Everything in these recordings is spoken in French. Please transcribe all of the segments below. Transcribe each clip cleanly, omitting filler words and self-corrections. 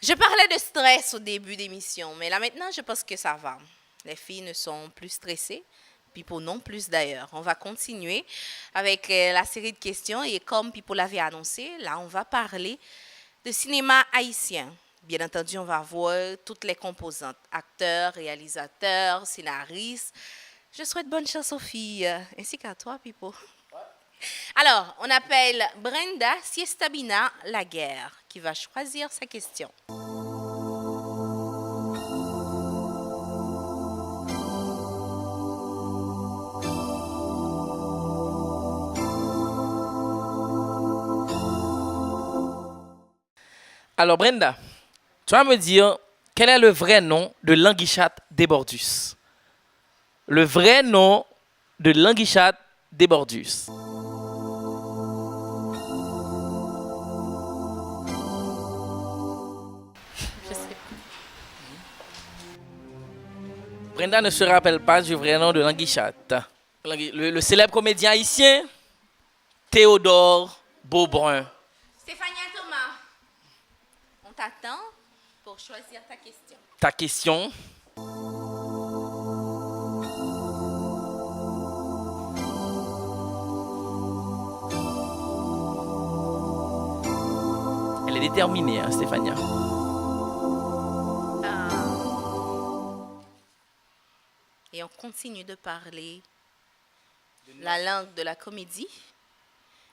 Je parlais de stress au début d'émission, mais là maintenant, je pense que ça va. Les filles ne sont plus stressées, Pipo non plus d'ailleurs. On va continuer avec la série de questions et comme Pipo l'avait annoncé, là on va parler de cinéma haïtien. Bien entendu, on va voir toutes les composantes, acteurs, réalisateurs, scénaristes. Je souhaite bonne chance aux filles, ainsi qu'à toi, Pipo. Alors, on appelle Brenda Siestabina Laguerre qui va choisir sa question. Alors Brenda, tu vas me dire quel est le vrai nom de l'Anguichat Débordus. Le vrai nom de l'Anguichat Débordus. Je sais. Brenda ne se rappelle pas du vrai nom de l'Anguichat. Le célèbre comédien haïtien Théodore Beaubrun. Stéphania Thomas, on t'attend pour choisir ta question. Ta question. Elle est déterminée, hein, Stéphania. Et on continue de parler la langue de la comédie.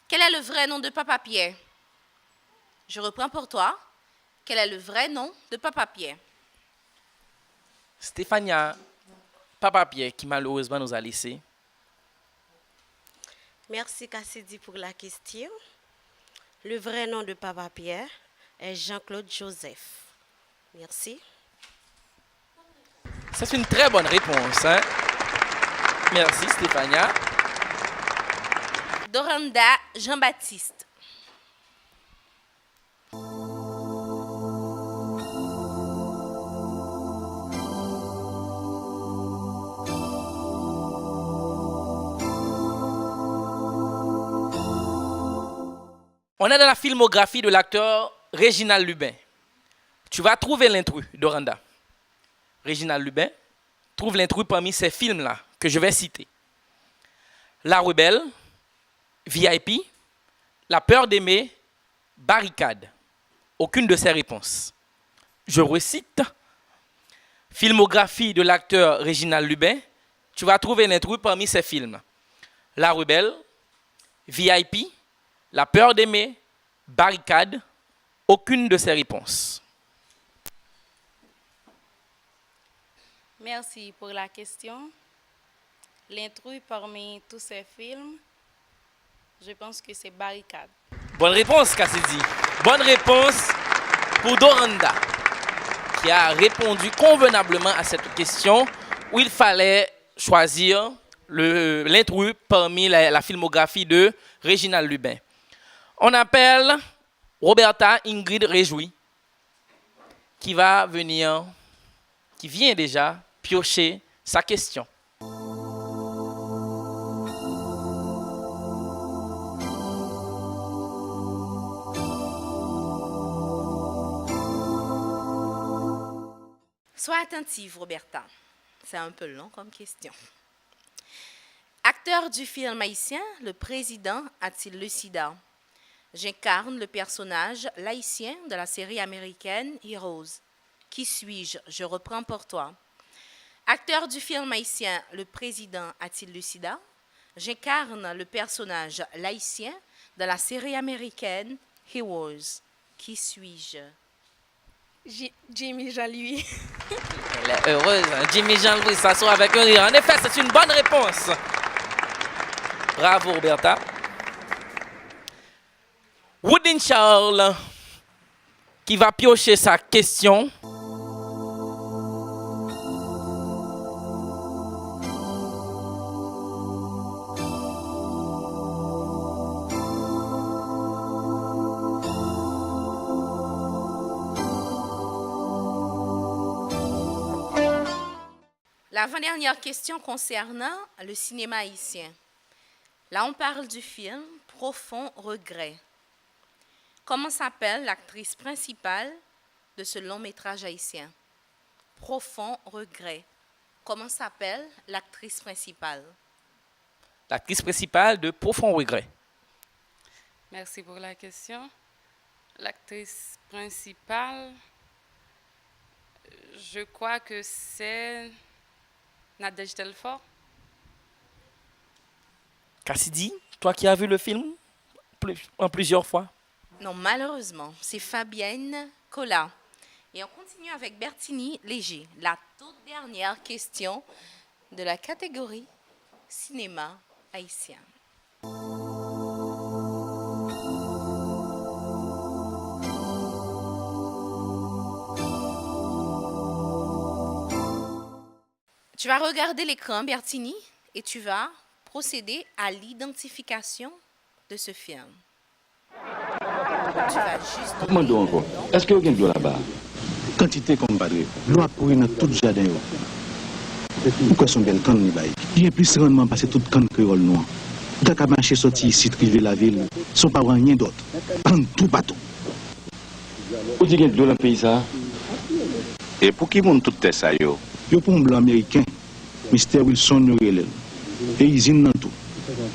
Quel est le vrai nom de Papa Pierre? Je reprends pour toi. Quel est le vrai nom de Papa Pierre? Stéphania, Papa Pierre, qui malheureusement nous a laissés. Merci Cassidy pour la question. Le vrai nom de Papa Pierre est Jean-Claude Joseph. Merci. C'est une très bonne réponse. Hein? Merci Stéphania. Doranda Jean-Baptiste. On est dans la filmographie de l'acteur Réginald Lubin. Tu vas trouver l'intrus, Doranda. Réginald Lubin trouve l'intrus parmi ces films-là que je vais citer. La Rebelle, VIP, La peur d'aimer, Barricade. Aucune de ces réponses. Je recite. Filmographie de l'acteur Réginald Lubin. Tu vas trouver l'intrus parmi ces films. La Rebelle, VIP, La peur d'aimer, Barricade. Aucune de ces réponses. Merci pour la question. L'intrus parmi tous ces films, je pense que c'est Barricade. Bonne réponse, Cassidy. Bonne réponse pour Doranda, qui a répondu convenablement à cette question où il fallait choisir l'intrus parmi la filmographie de Réginald Lubin. On appelle Roberta Ingrid Réjoui, qui vient déjà piocher sa question. Sois attentive, Roberta. C'est un peu long comme question. Acteur du film haïtien, le président a-t-il le sida? J'incarne le personnage laïcien de la série américaine Heroes. Qui suis-je? Je reprends pour toi. Acteur du film haïtien, le président a-t-il le sida? J'incarne le personnage laïcien de la série américaine Heroes. Qui suis-je? Jimmy Jean-Louis. Elle est heureuse, hein? Jimmy Jean-Louis s'assoit avec un rire. En effet, c'est une bonne réponse. Bravo, Roberta. Woodin Charles, qui va piocher sa question. L'avant-dernière question concernant le cinéma haïtien. Là, on parle du film Profond regret. Comment s'appelle l'actrice principale de ce long métrage haïtien? Profond regret. Comment s'appelle l'actrice principale? L'actrice principale de Profond regret. Merci pour la question. L'actrice principale, je crois que c'est Nadège Delfort. Cassidy, toi qui as vu le film en plusieurs fois. Non, malheureusement, c'est Fabienne Collat. Et on continue avec Bertini Léger, la toute dernière question de la catégorie cinéma haïtien. Tu vas regarder l'écran, Bertini, et tu vas procéder à l'identification de ce film. Tu vas juste... Demandons encore, est-ce qu'il y a de l'eau là-bas? Quantité comme padre, l'eau a couru dans tout le jardin. Pourquoi son bel canne n'y baille? Il y a plus rendement passer toute canne créole noire. Quand on marché sorti ici, triver la ville, son pas rien d'autre. En tout bateau. Où dit qu'il y a de l'eau dans le pays ça? Et pour qui monte tout ça yo? Yo pour un blanc américain, Mr. Wilson yo relève. Et usine dans tout.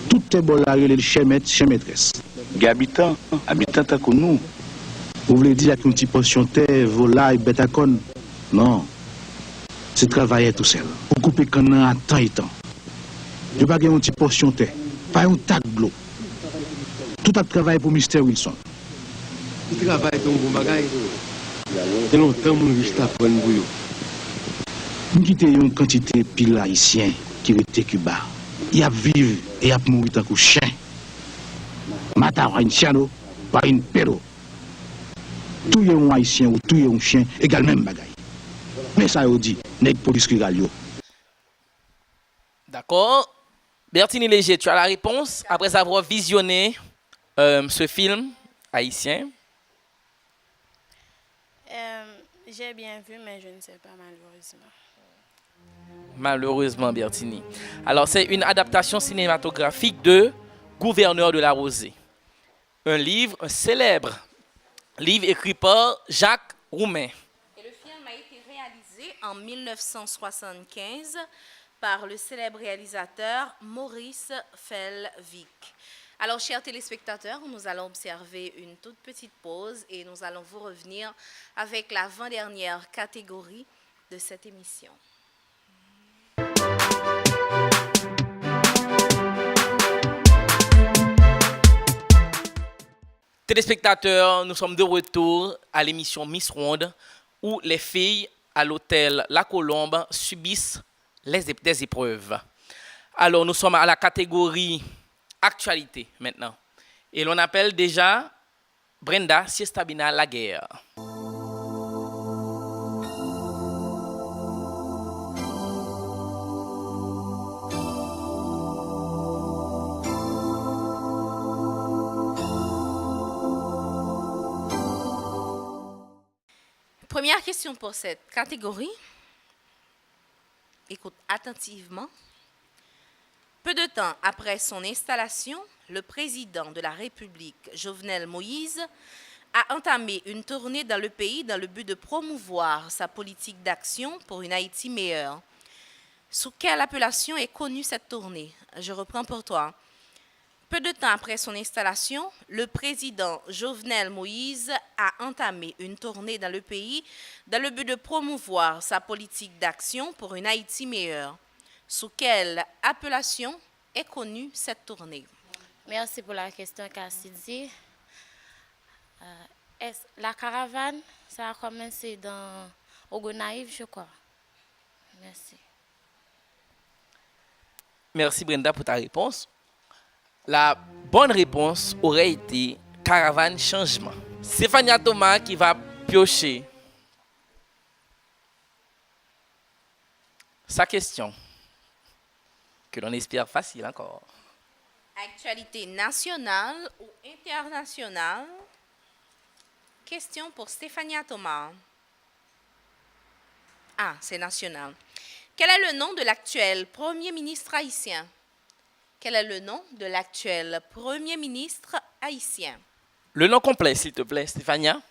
Tout est bon là, relève chez maître, chez maîtresse. Habitant tant que nous. Vous voulez dire qu'une petite portion de terre, volaille, bête à conne? Non. C'est travailler tout seul. Pour couper canon à temps et temps. Je ne pas une petite portion de terre. Pas un tas de l'eau. Tout a travaillé pour Mr. Wilson. Il travaille dans vos bagailles. Et longtemps, mon riche apprendre pour vous. Nous quittons une quantité de pile haïtien qui était Cuba. Il a vivre et a mourir tant que chien. Mata une chiano, pas une perro. Tout est un haïtien ou tout est un chien, égal même bagaille. Mais ça veut dire, n'est pas police qui galio. D'accord. Bertini Léger, tu as la réponse après avoir visionné ce film haïtien. J'ai bien vu, mais je ne sais pas malheureusement. Malheureusement, Bertini. Alors, c'est une adaptation cinématographique de Gouverneur de la Rosée. Un célèbre livre écrit par Jacques Roumain. Et le film a été réalisé en 1975 par le célèbre réalisateur Maurice Fellvic. Alors, chers téléspectateurs, nous allons observer une toute petite pause et nous allons vous revenir avec l'avant-dernière catégorie de cette émission. Téléspectateurs, nous sommes de retour à l'émission Miss Ronde où les filles à l'hôtel La Colombe subissent des épreuves. Alors, nous sommes à la catégorie actualité maintenant. Et l'on appelle déjà Brenda Siestabina Laguerre. Première question pour cette catégorie. Écoute attentivement. Peu de temps après son installation, le président de la République, Jovenel Moïse, a entamé une tournée dans le pays dans le but de promouvoir sa politique d'action pour une Haïti meilleure. Sous quelle appellation est connue cette tournée? Je reprends pour toi. Peu de temps après son installation, le président Jovenel Moïse a entamé une tournée dans le pays dans le but de promouvoir sa politique d'action pour une Haïti meilleure. Sous quelle appellation est connue cette tournée? Merci pour la question, Cassidy. La caravane, ça a commencé dans Ogonaïve, je crois. Merci. Merci Brenda pour ta réponse. La bonne réponse aurait été Caravane Changement. Stéphania Thomas qui va piocher sa question, que l'on espère facile encore. Actualité nationale ou internationale? Question pour Stéphania Thomas. Ah, c'est national. Quel est le nom de l'actuel Premier ministre haïtien? Quel est le nom de l'actuel Premier ministre haïtien? Le nom complet, s'il te plaît, Stéphania.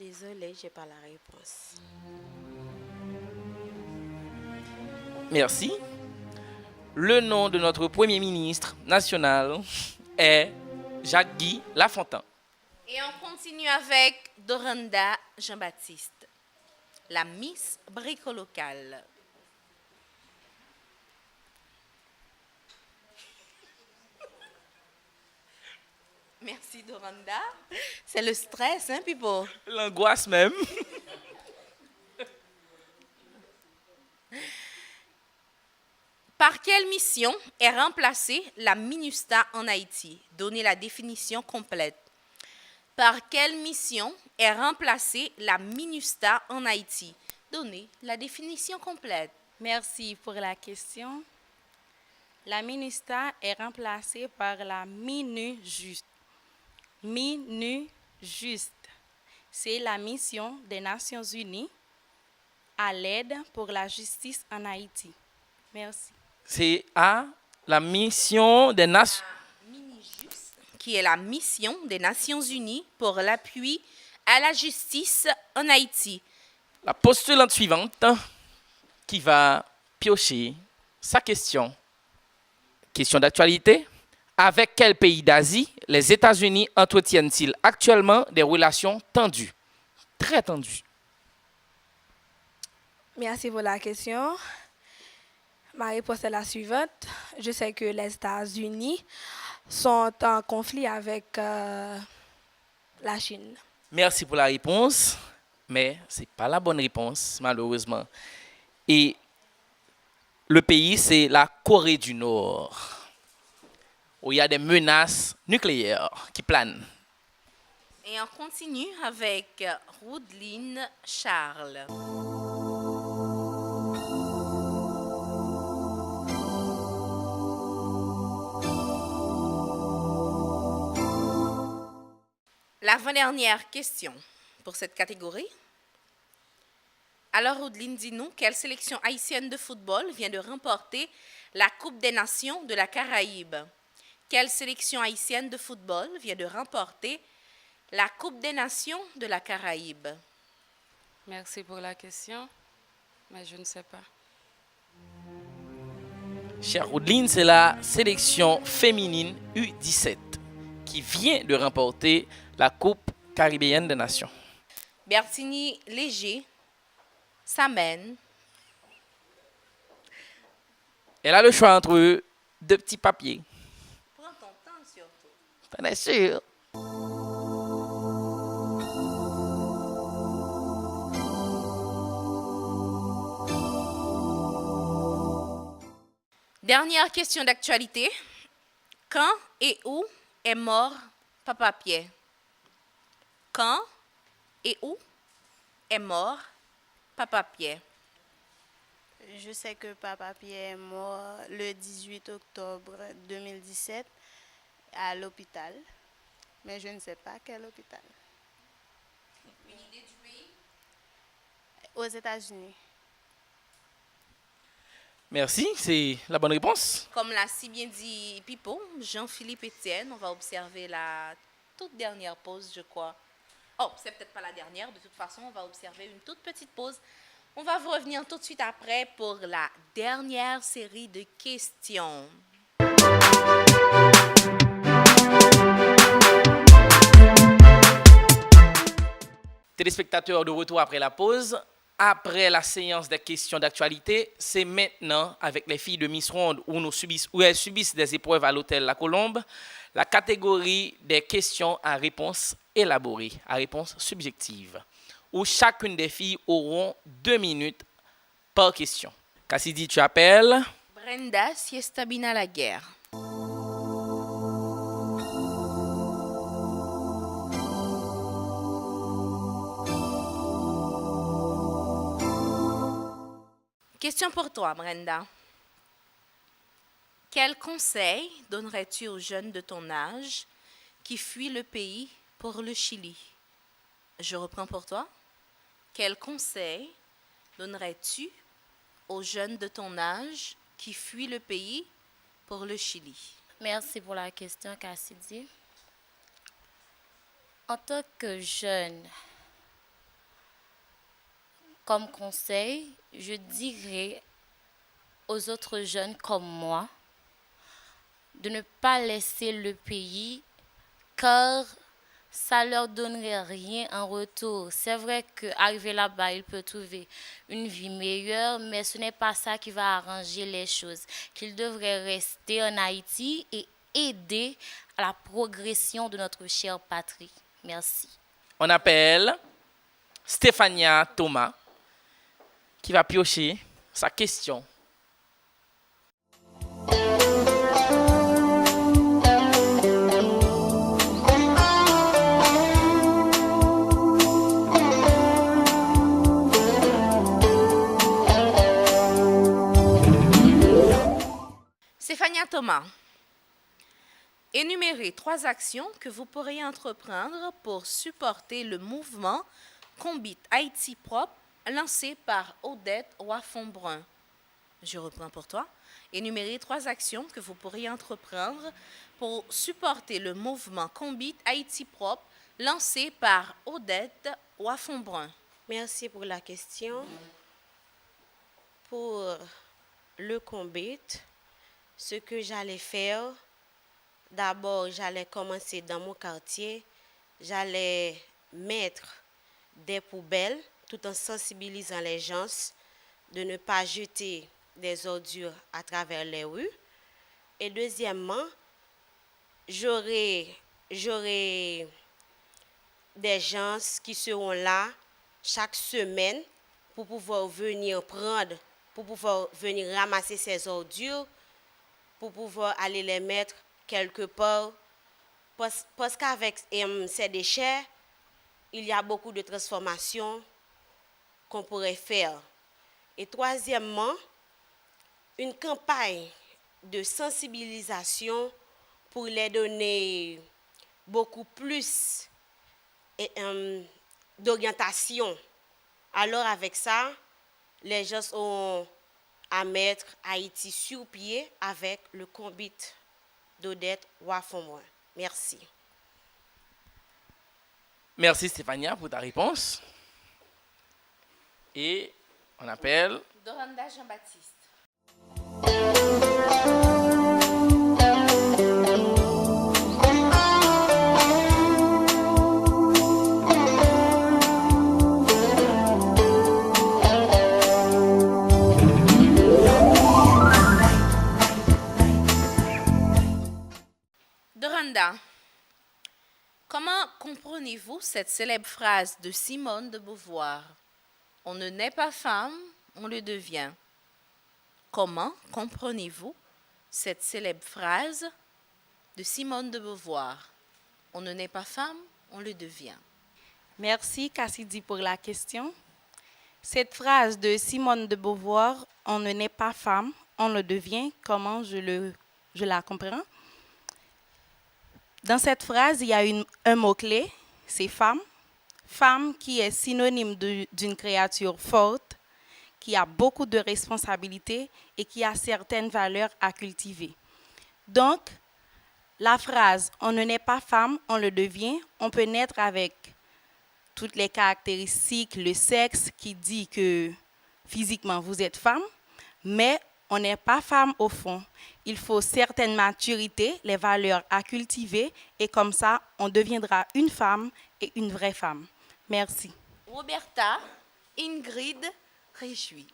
Désolée, j'ai pas la réponse. Merci. Le nom de notre Premier ministre national est Jacques-Guy Lafontaine. Et on continue avec Doranda Jean-Baptiste, la Miss bricolocale. Merci Doranda. C'est le stress, hein, Pipo? L'angoisse même. Par quelle mission est remplacée la MINUSTA en Haïti? Donnez la définition complète. Par quelle mission est remplacée la MINUSTA en Haïti? Donnez la définition complète. Merci pour la question. La MINUSTA est remplacée par la MINUJUST. MINUJUST, c'est la mission des Nations Unies à l'aide pour la justice en Haïti. Merci. C'est à la mission des Nations. MINUJUST, qui est la mission des Nations Unies pour l'appui à la justice en Haïti. La postulante suivante qui va piocher sa question. Question d'actualité. Avec quel pays d'Asie les États-Unis entretiennent-ils actuellement des relations tendues? Très tendues. Merci pour la question. Ma réponse est la suivante. Je sais que les États-Unis sont en conflit avec la Chine. Merci pour la réponse, mais ce n'est pas la bonne réponse, malheureusement. Et le pays, c'est la Corée du Nord, où il y a des menaces nucléaires qui planent. Et on continue avec Roudeline Charles. L'avant-dernière question pour cette catégorie. Alors, Roudeline, dis-nous, quelle sélection haïtienne de football vient de remporter la Coupe des Nations de la Caraïbe? Quelle sélection haïtienne de football vient de remporter la Coupe des Nations de la Caraïbe? Merci pour la question, mais je ne sais pas. Chère Roudeline, c'est la sélection féminine U17 qui vient de remporter la Coupe caribéenne des Nations. Bertini Léger s'amène. Elle a le choix entre deux petits papiers. Prends ton temps surtout. T'en es sûr? Dernière question d'actualité. Quand et où est mort Papa Pierre? Quand et où est mort Papa Pierre? Je sais que Papa Pierre est mort le 18 octobre 2017 à l'hôpital, mais je ne sais pas quel hôpital. Une idée du pays? Aux États-Unis. Merci, c'est la bonne réponse. Comme l'a si bien dit Pipo, Jean-Philippe Etienne, on va observer la toute dernière pause, je crois. Oh, c'est peut-être pas la dernière, de toute façon, on va observer une toute petite pause. On va vous revenir tout de suite après pour la dernière série de questions. Téléspectateurs, de retour après la pause. Après la séance des questions d'actualité, c'est maintenant, avec les filles de Miss Ronde, où elles subissent des épreuves à l'hôtel La Colombe, la catégorie des questions à réponse élaborée, à réponse subjective, où chacune des filles auront 2 minutes par question. Cassidy, tu appelles? Brenda Siestabina Laguerre. Question pour toi, Brenda. Quel conseil donnerais-tu aux jeunes de ton âge qui fuient le pays pour le Chili? Je reprends pour toi. Quel conseil donnerais-tu aux jeunes de ton âge qui fuient le pays pour le Chili? Merci pour la question, Cassidy. En tant que jeune Comme conseil, je dirais aux autres jeunes comme moi de ne pas laisser le pays car ça leur donnerait rien en retour. C'est vrai qu'arriver là-bas, ils peuvent trouver une vie meilleure, mais ce n'est pas ça qui va arranger les choses. Qu'ils devraient rester en Haïti et aider à la progression de notre chère patrie. Merci. On appelle Stéphania Thomas qui va piocher sa question. Stéphania Thomas, énumérez 3 actions que vous pourriez entreprendre pour supporter le mouvement Combit Haïti propre lancé par Odette Roy-Fonbrun. Je reprends pour toi. Énumérez 3 actions que vous pourriez entreprendre pour supporter le mouvement Combit Haïti propre lancé par Odette Roy-Fonbrun. Merci pour la question. Pour le Combit, ce que j'allais faire, d'abord, j'allais commencer dans mon quartier, j'allais mettre des poubelles tout en sensibilisant les gens de ne pas jeter des ordures à travers les rues. Et deuxièmement, j'aurai des gens qui seront là chaque semaine pour pouvoir venir prendre, pour pouvoir venir ramasser ces ordures, pour pouvoir aller les mettre quelque part. Parce qu'avec ces déchets, il y a beaucoup de transformations qu'on pourrait faire. Et troisièmement, une campagne de sensibilisation pour les donner beaucoup plus d'orientation. Alors avec ça, les gens ont à mettre Haïti sur pied avec le Combit d'Odette Roy-Fonbrun. Merci. Merci Stéphania pour ta réponse. Et on appelle Doranda Jean-Baptiste. Doranda, comment comprenez-vous cette célèbre phrase de Simone de Beauvoir? On ne naît pas femme, on le devient. Comment comprenez-vous cette célèbre phrase de Simone de Beauvoir? On ne naît pas femme, on le devient. Merci Cassidy pour la question. Cette phrase de Simone de Beauvoir, on ne naît pas femme, on le devient, comment je la comprends? Dans cette phrase, il y a un mot-clé, c'est femme. Femme qui est synonyme d'une créature forte, qui a beaucoup de responsabilités et qui a certaines valeurs à cultiver. Donc, la phrase « on ne naît pas femme, on le devient », on peut naître avec toutes les caractéristiques, le sexe qui dit que physiquement vous êtes femme, mais on n'est pas femme au fond. Il faut certaines maturités, les valeurs à cultiver et comme ça, on deviendra une femme et une vraie femme. Merci. Roberta Ingrid Réjouis.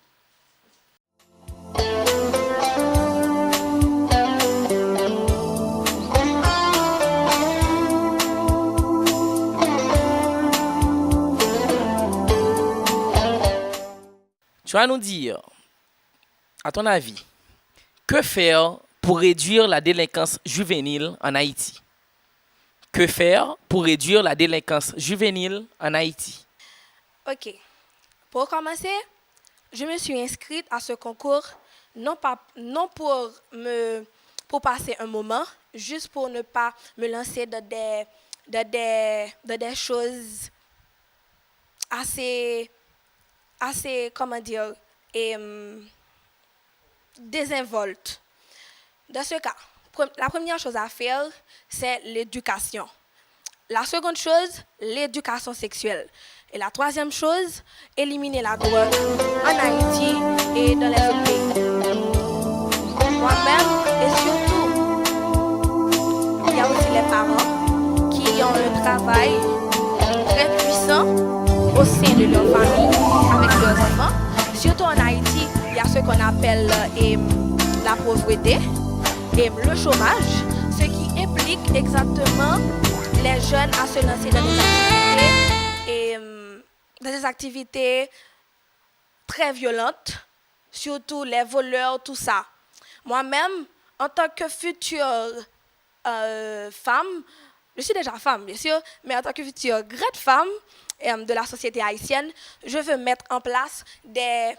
Tu vas nous dire, à ton avis, que faire pour réduire la délinquance juvénile en Haïti? Que faire pour réduire la délinquance juvénile en Haïti? Ok. Pour commencer, je me suis inscrite à ce concours non pour passer un moment, juste pour ne pas me lancer dans des choses assez comment dire, désinvoltes. Dans ce cas, la première chose à faire, c'est l'éducation. La seconde chose, l'éducation sexuelle. Et la troisième chose, éliminer la drogue en Haïti et dans les autres pays. Moi-même et surtout, il y a aussi les parents qui ont un travail très puissant au sein de leur famille avec leurs enfants. Surtout en Haïti, il y a ce qu'on appelle la pauvreté et le chômage, ce qui implique exactement les jeunes à se lancer dans des activités très violentes, surtout les voleurs, tout ça. Moi-même, en tant que future femme, je suis déjà femme, bien sûr, mais en tant que future grande femme de la société haïtienne, je veux mettre en place des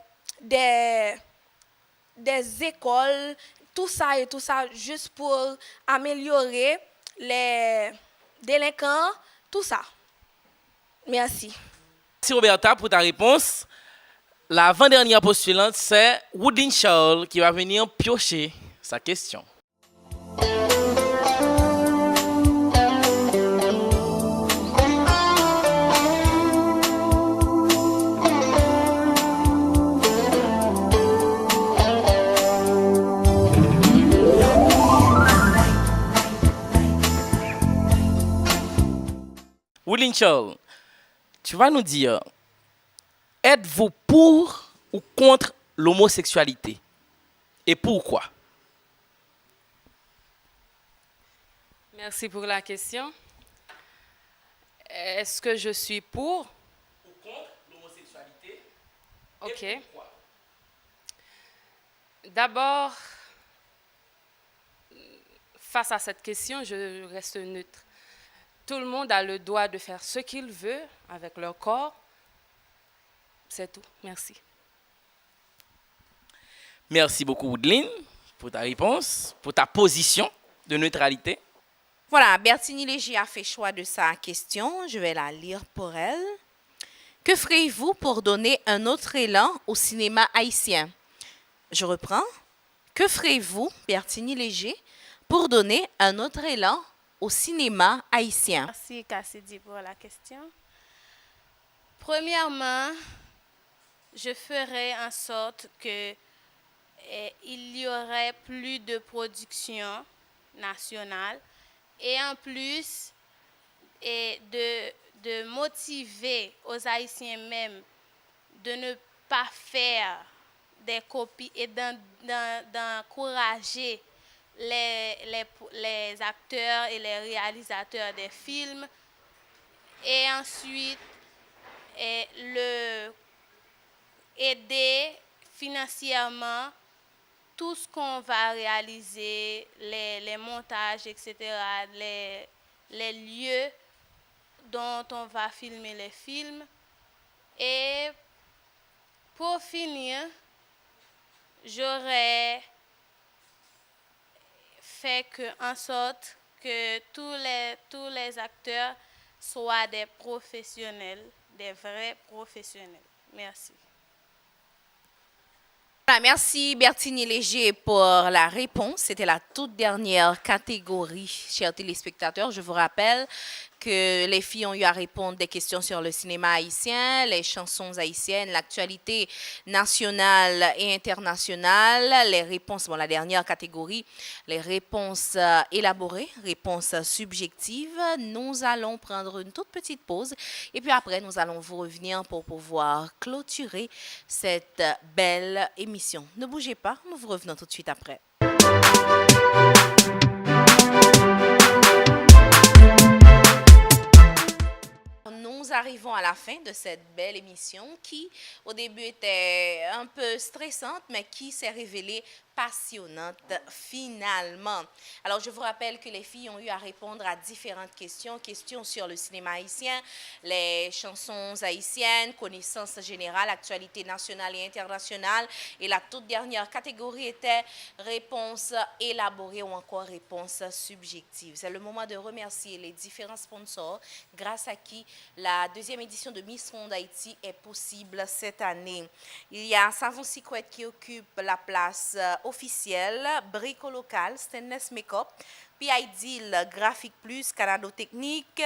écoles, tout ça, juste pour améliorer les délinquants, tout ça. Merci. Merci Roberta pour ta réponse. La avant-dernière postulante, c'est Woodin Charles qui va venir piocher sa question. Woodin Charles, tu vas nous dire, êtes-vous pour ou contre l'homosexualité? Et pourquoi? Merci pour la question. Est-ce que je suis pour ou contre l'homosexualité? Ok. Et pourquoi? D'abord, face à cette question, je reste neutre. Tout le monde a le droit de faire ce qu'il veut avec leur corps. C'est tout. Merci. Merci beaucoup, Woodline, pour ta réponse, pour ta position de neutralité. Voilà, Bertini Léger a fait choix de sa question. Je vais la lire pour elle. Que ferez-vous pour donner un autre élan au cinéma haïtien? Je reprends. Que ferez-vous, Bertini Léger, pour donner un autre élan au cinéma haïtien? Merci Cassidy pour la question. Premièrement, je ferai en sorte que il y aurait plus de production nationale et en plus de motiver aux Haïtiens même de ne pas faire des copies et d'encourager les acteurs et les réalisateurs des films et ensuite aider financièrement tout ce qu'on va réaliser, les montages, etc., les lieux dont on va filmer les films. Et pour finir, j'aurais fait en sorte que tous les acteurs soient des professionnels, des vrais professionnels. Merci. Voilà, merci Bertini Léger pour la réponse. C'était la toute dernière catégorie, chers téléspectateurs. Je vous rappelle que les filles ont eu à répondre des questions sur le cinéma haïtien, les chansons haïtiennes, l'actualité nationale et internationale, les réponses, la dernière catégorie, les réponses élaborées, réponses subjectives. Nous allons prendre une toute petite pause et puis après, nous allons vous revenir pour pouvoir clôturer cette belle émission. Ne bougez pas, nous vous revenons tout de suite après. Nous arrivons à la fin de cette belle émission qui, au début, était un peu stressante, mais qui s'est révélée passionnante finalement. Alors, je vous rappelle que les filles ont eu à répondre à différentes questions. Questions sur le cinéma haïtien, les chansons haïtiennes, connaissances générales, actualité nationale et internationale. Et la toute dernière catégorie était réponses élaborées ou encore réponses subjectives. C'est le moment de remercier les différents sponsors grâce à qui la deuxième édition de Miss Monde Haïti est possible cette année. Il y a Savon Secret qui occupe la place officiel, Brico Local, Stainless Makeup, PIDIL, Graphic Plus, Canado Technique.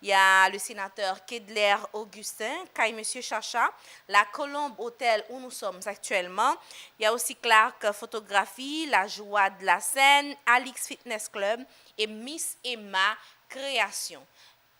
Il y a le sénateur Kedler Augustin, Kai Monsieur Chacha, la Colombe Hôtel où nous sommes actuellement. Il y a aussi Clark Photographie, La Joie de la Scène, Alix Fitness Club et Miss Emma Création.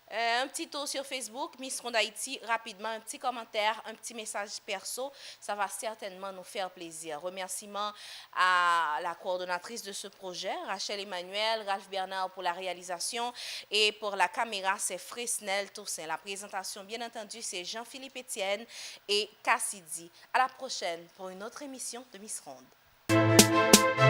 Un petit tour sur Facebook, Miss Ronde Haïti, rapidement, un petit commentaire, un petit message perso, ça va certainement nous faire plaisir. Remerciements à la coordonnatrice de ce projet, Rachel Emmanuel, Ralph Bernard pour la réalisation et pour la caméra, c'est Fresnel Toussaint. La présentation, bien entendu, c'est Jean-Philippe Etienne et Cassidy. À la prochaine pour une autre émission de Miss Ronde.